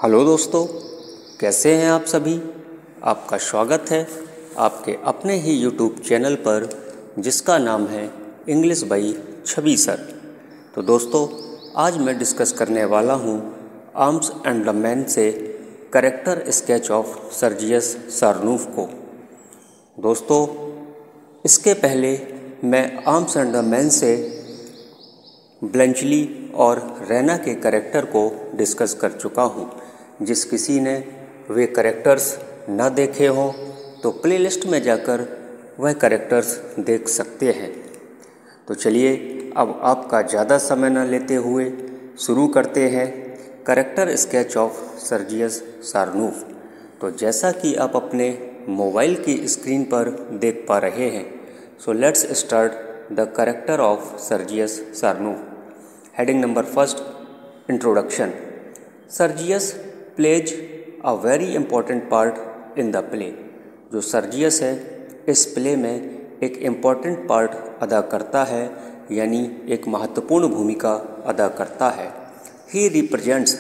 Hello दोस्तों, कैसे हैं आप सभी। आपका स्वागत है आपके अपने ही यूट्यूब चैनल पर जिसका नाम है इंग्लिश बाई छवि सर। तो दोस्तों, आज मैं डिस्कस करने वाला हूं आर्म्स एंड द मैन से कैरेक्टर स्केच ऑफ सर्जियस सारनूफ को। दोस्तों, इसके पहले मैं आर्म्स एंड द मैन से ब्लंचली और रैना के कैरेक्टर को डिस्कस कर चुका हूँ। जिस किसी ने वे कैरेक्टर्स न देखे हों तो प्लेलिस्ट में जाकर वह कैरेक्टर्स देख सकते हैं। तो चलिए अब आपका ज़्यादा समय न लेते हुए शुरू करते हैं कैरेक्टर स्केच ऑफ सर्जियस सारनूफ। तो जैसा कि आप अपने मोबाइल की स्क्रीन पर देख पा रहे हैं, so let's start the character of Sergius Saranoff. Heading number first, introduction. Sergius plays a very important part in the play. जो सर्जियस है इस प्ले में एक इम्पॉर्टेंट पार्ट अदा करता है, यानी एक महत्वपूर्ण भूमिका अदा करता है। ही represents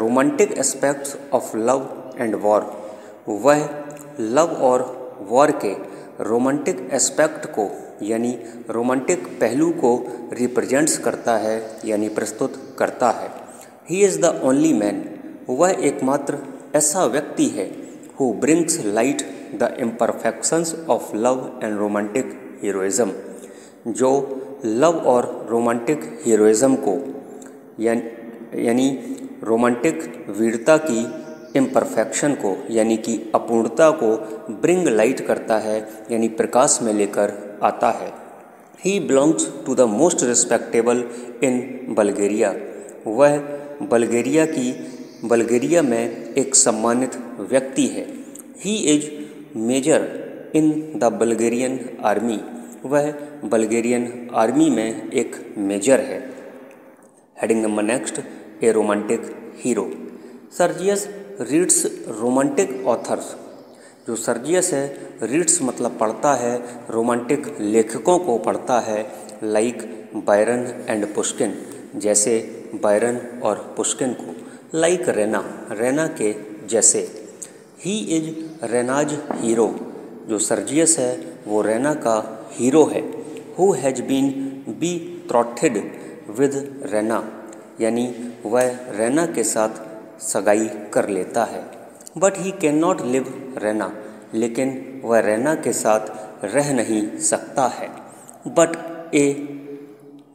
romantic aspects of love and war. वह लव और वॉर के रोमांटिक एस्पेक्ट को यानी रोमांटिक पहलू को रिप्रेजेंट्स करता है यानी प्रस्तुत करता है। He is the only man. वह एकमात्र ऐसा व्यक्ति है who brings light the imperfections of love and romantic heroism. जो लव और रोमांटिक हीरोइज़म को यानी रोमांटिक वीरता की इम्परफेक्शन को यानी कि अपूर्णता को ब्रिंग लाइट करता है यानी प्रकाश में लेकर आता है। He belongs to the most respectable in Bulgaria. वह बल्गेरिया में एक सम्मानित व्यक्ति है। He is major in the Bulgarian army. वह बल्गेरियन आर्मी में एक मेजर है। Heading number next, a romantic hero. Sergius reads romantic authors. जो सर्जियस है रीड्स मतलब पढ़ता है, रोमांटिक लेखकों को पढ़ता है, लाइक बायरन एंड पुश्किन, जैसे बायरन और पुश्किन को, लाइक रैना के जैसे। He is रैनाज hero. जो सर्जियस है वो रैना का हीरो है। Who has been betrothed with Raina, यानी वह रैना के साथ सगाई कर लेता है। But he can not live Raina, लेकिन वह रैना के साथ रह नहीं सकता है।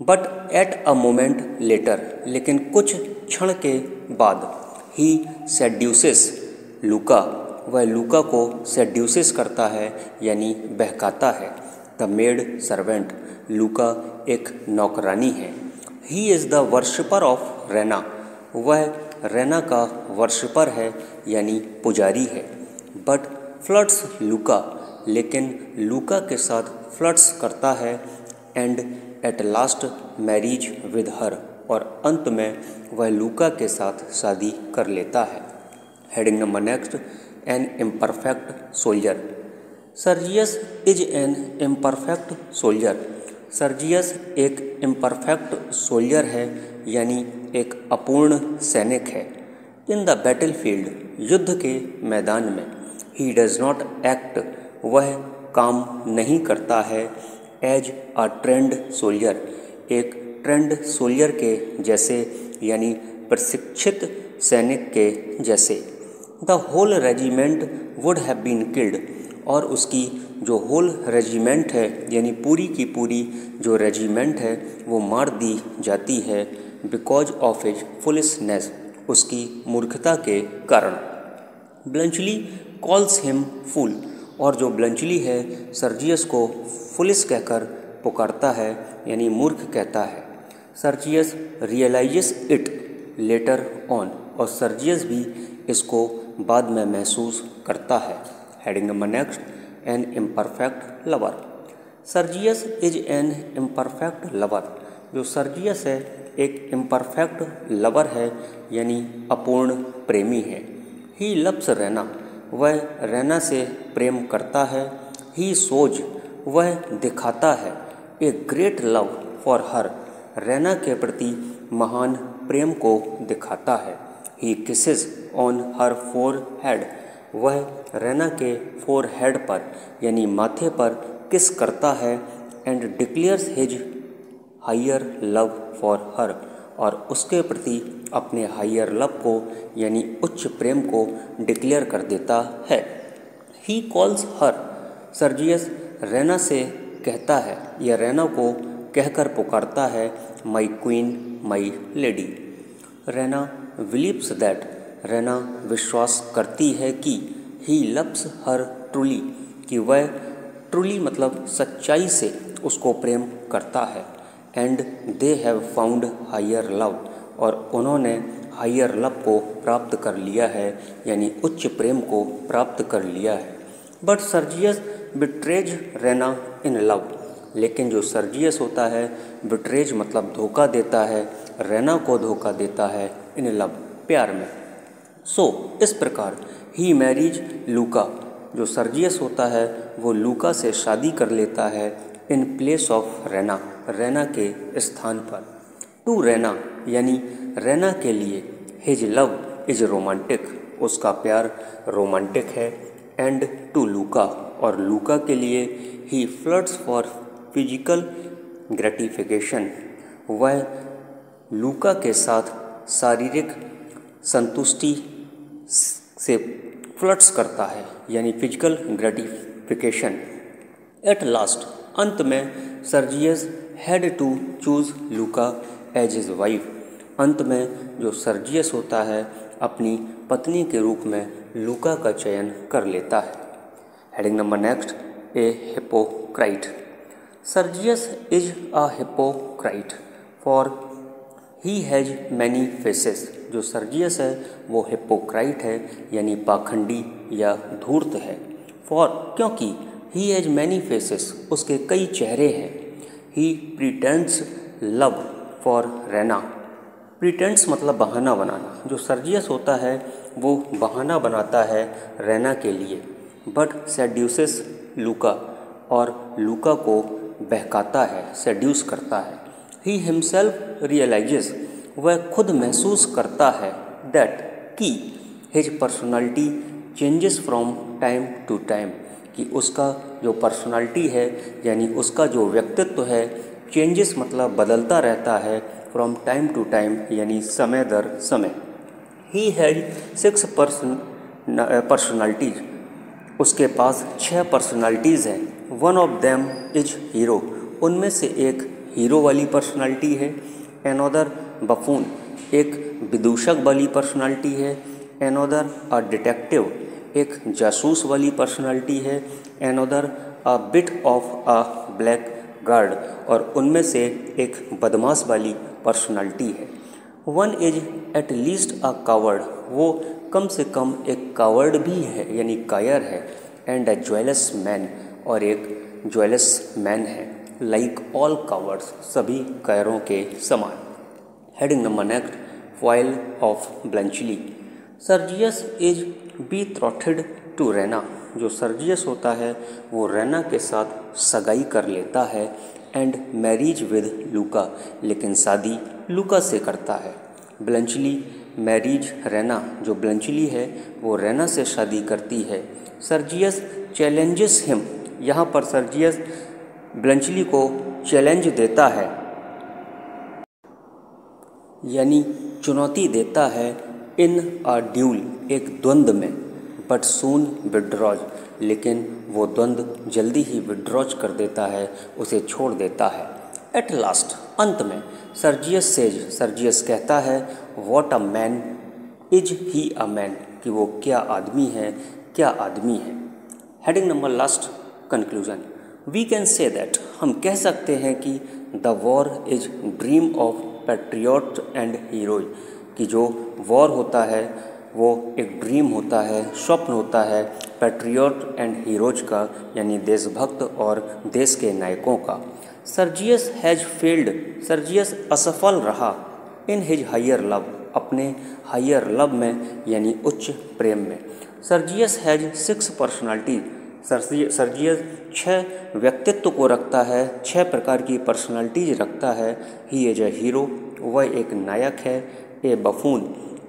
But at a moment later, लेकिन कुछ क्षण के बाद, ही सेड्यूसेस लूका, वह लूका को सेड्यूसेस करता है यानी बहकाता है। द मेड सर्वेंट, लूका एक नौकरानी है। He is the worshipper of Raina, वह रैना का वर्शिपर है यानी पुजारी है। बट फ्लर्ट्स लूका, लेकिन लूका के साथ फ्लर्ट्स करता है। And at last marriage with her, और अंत में वह लूका के साथ शादी कर लेता है। Heading number next, an imperfect soldier. Sergius is an imperfect soldier. Sergius एक इम्परफेक्ट सोल्जर है यानी एक अपूर्ण सैनिक है। इन द बैटलफील्ड, युद्ध के मैदान में। ही डज नॉट एक्ट, वह काम नहीं करता है। एज अ ट्रेंड सोल्जर, एक ट्रेंड सोल्जर के जैसे यानी प्रशिक्षित सैनिक के जैसे। The whole regiment would have been killed, और उसकी जो होल रेजिमेंट है यानी पूरी की पूरी जो रेजिमेंट है वो मार दी जाती है। बिकॉज ऑफ हिज फुलिशनेस, उसकी मूर्खता के कारण। ब्लंचली कॉल्स हिम फूल, और जो ब्लंचली है सर्जियस को फुलिश कहकर पुकारता है यानी मूर्ख कहता है। Sergius realises it later on, और सर्जियस भी इसको बाद में महसूस करता है। Heading number next, an imperfect lover. Sergius is an imperfect lover. जो सर्जियस है एक इम्परफेक्ट लवर है यानी अपूर्ण प्रेमी है। ही लव्स रैना, वह रैना से प्रेम करता है। ही सोज, वह दिखाता है, ए ग्रेट लव फॉर हर, रैना के प्रति महान प्रेम को दिखाता है। ही किसेस ऑन हर फोरहेड, वह रेना के फोरहेड पर यानी माथे पर किस करता है। And declares his higher love for her, और उसके प्रति अपने हायर लव को यानी उच्च प्रेम को डिक्लेयर कर देता है। He calls her, Sergius Raina से कहता है या रेना को कहकर पुकारता है, my queen, my lady. Raina believes that, Raina विश्वास करती है कि ही लव्स हर ट्रूली, कि वह ट्रूली मतलब सच्चाई से उसको प्रेम करता है। And they have found higher love, और उन्होंने हायर लव को प्राप्त कर लिया है यानी उच्च प्रेम को प्राप्त कर लिया है। But Sergius betrays Raina in love, लेकिन जो सर्जियस होता है बिट्रेज मतलब धोखा देता है, रेना को धोखा देता है इन लव, प्यार में। इस प्रकार ही मैरिज लूका, जो सर्जियस होता है वो लूका से शादी कर लेता है in place of Raina, Raina के स्थान पर। टू रेना यानी रेना के लिए, हिज लव इज रोमांटिक, उसका प्यार रोमांटिक है। एंड टू लूका, और लूका के लिए ही फ्लर्ट्स फॉर फिजिकल ग्रेटिफिकेशन, वह लूका के साथ शारीरिक संतुष्टि से फ्लर्ट्स करता है यानी फिजिकल ग्रेटिफिकेशन। एट लास्ट, अंत में Sergius had to choose Luka as his wife, अंत में जो सर्जियस होता है अपनी पत्नी के रूप में लूका का चयन कर लेता है। Heading number next, a hypocrite. Sergius is a hypocrite for he has many faces, जो सर्जियस है वो हिपोक्राइट है यानी पाखंडी या धूर्त है। फॉर क्योंकि ही हैज मैनी फेसेस, उसके कई चेहरे हैं। He pretends love for Raina, pretends मतलब बहाना बनाना, जो सर्जियस होता है वो बहाना बनाता है रेना के लिए। बट सेड्यूसेस लूका, और लूका को बहकाता है, सेड्यूस करता है। ही हिमसेल्फ रियलाइजेस, वह खुद महसूस करता है दैट कि his personality changes from time to time, कि उसका जो पर्सनालिटी है यानी उसका जो व्यक्तित्व है, चेंजेस मतलब बदलता रहता है, फ्रॉम टाइम टू टाइम यानी समय दर समय। ही हैड 6 पर्सनालिटीज, उसके पास 6 पर्सनालिटीज़ हैं। One of them is hero, उनमें से एक हीरो वाली पर्सनालिटी है। एनोदर बफून, एक विदूषक वाली पर्सनालिटी है। एनोदर अ डिटेक्टिव, एक जासूस वाली पर्सनालिटी है। Another a bit of a black guard, और उनमें से एक बदमाश वाली पर्सनालिटी है। One is at least a coward, वो कम से कम एक कावर्ड भी है यानी कायर है। एंड अ ज्वेलस मैन, और एक ज्वेलस मैन है। लाइक ऑल कावर्ड्स, सभी कायरों के समान। Heading number next, foil of Bluntschli. Sergius is betrothed to Raina, जो सर्जियस होता है वो रेना के साथ सगाई कर लेता है। एंड मैरिज विद लूका, लेकिन शादी लूका से करता है। ब्लंचली मैरिज रेना, जो ब्लंचली है वो रेना से शादी करती है। सर्जियस चैलेंजेस हिम, यहाँ पर सर्जियस ब्लंचली को चैलेंज देता है यानी चुनौती देता है इन अ ड्यूल, एक द्वंद्व में। बट सून विड्रॉज, लेकिन वो द्वंद्व जल्दी ही विड्रॉज कर देता है, उसे छोड़ देता है। एट लास्ट, अंत में सर्जियस सेज, सर्जियस कहता है, what a man is he a man, कि वो क्या आदमी है, क्या आदमी है। Heading number last, conclusion. We can say that, हम कह सकते हैं कि the war is dream of patriot and heroes, कि जो वॉर होता है वो एक ड्रीम होता है, स्वप्न होता है पैट्रियट एंड हीरोज का, यानी देशभक्त और देश के नायकों का। सर्जियस हैज फेल्ड, सर्जियस असफल रहा इन हिज हायर लव, अपने हायर लव में यानी उच्च प्रेम में। सर्जियस हैज 6 पर्सनालिटी, सर्जियस 6 व्यक्तित्व को रखता है, 6 प्रकार की पर्सनालिटीज रखता है। ही इज ए हीरो, वह एक नायक है। ए बफून,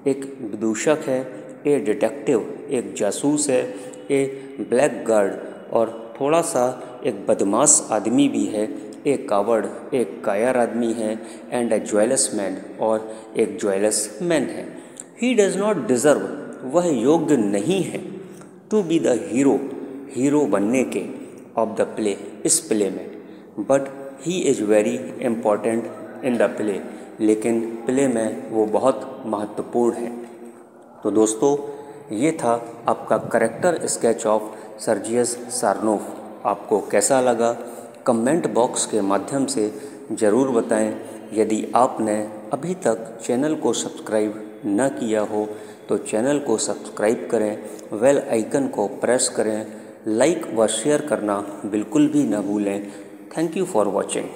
एक विदूषक है, ए डिटेक्टिव एक जासूस है, ए ब्लैक गार्ड और थोड़ा सा एक बदमाश आदमी भी है, ए कावर्ड एक कायर आदमी है, एंड ए ज्वेलस मैन और एक ज्वेलस मैन है। ही डज नॉट डिज़र्व वह योग्य नहीं है to be the hero hero बनने के ऑफ द प्ले इस प्ले में, but he is very important in the play लेकिन प्ले में वो बहुत महत्वपूर्ण है। तो दोस्तों ये था आपका करेक्टर स्केच ऑफ सर्जियस सारनोफ। आपको कैसा लगा कमेंट बॉक्स के माध्यम से ज़रूर बताएं। यदि आपने अभी तक चैनल को सब्सक्राइब न किया हो तो चैनल को सब्सक्राइब करें, बेल आइकन को प्रेस करें, लाइक व शेयर करना बिल्कुल भी न भूलें। Thank you for watching.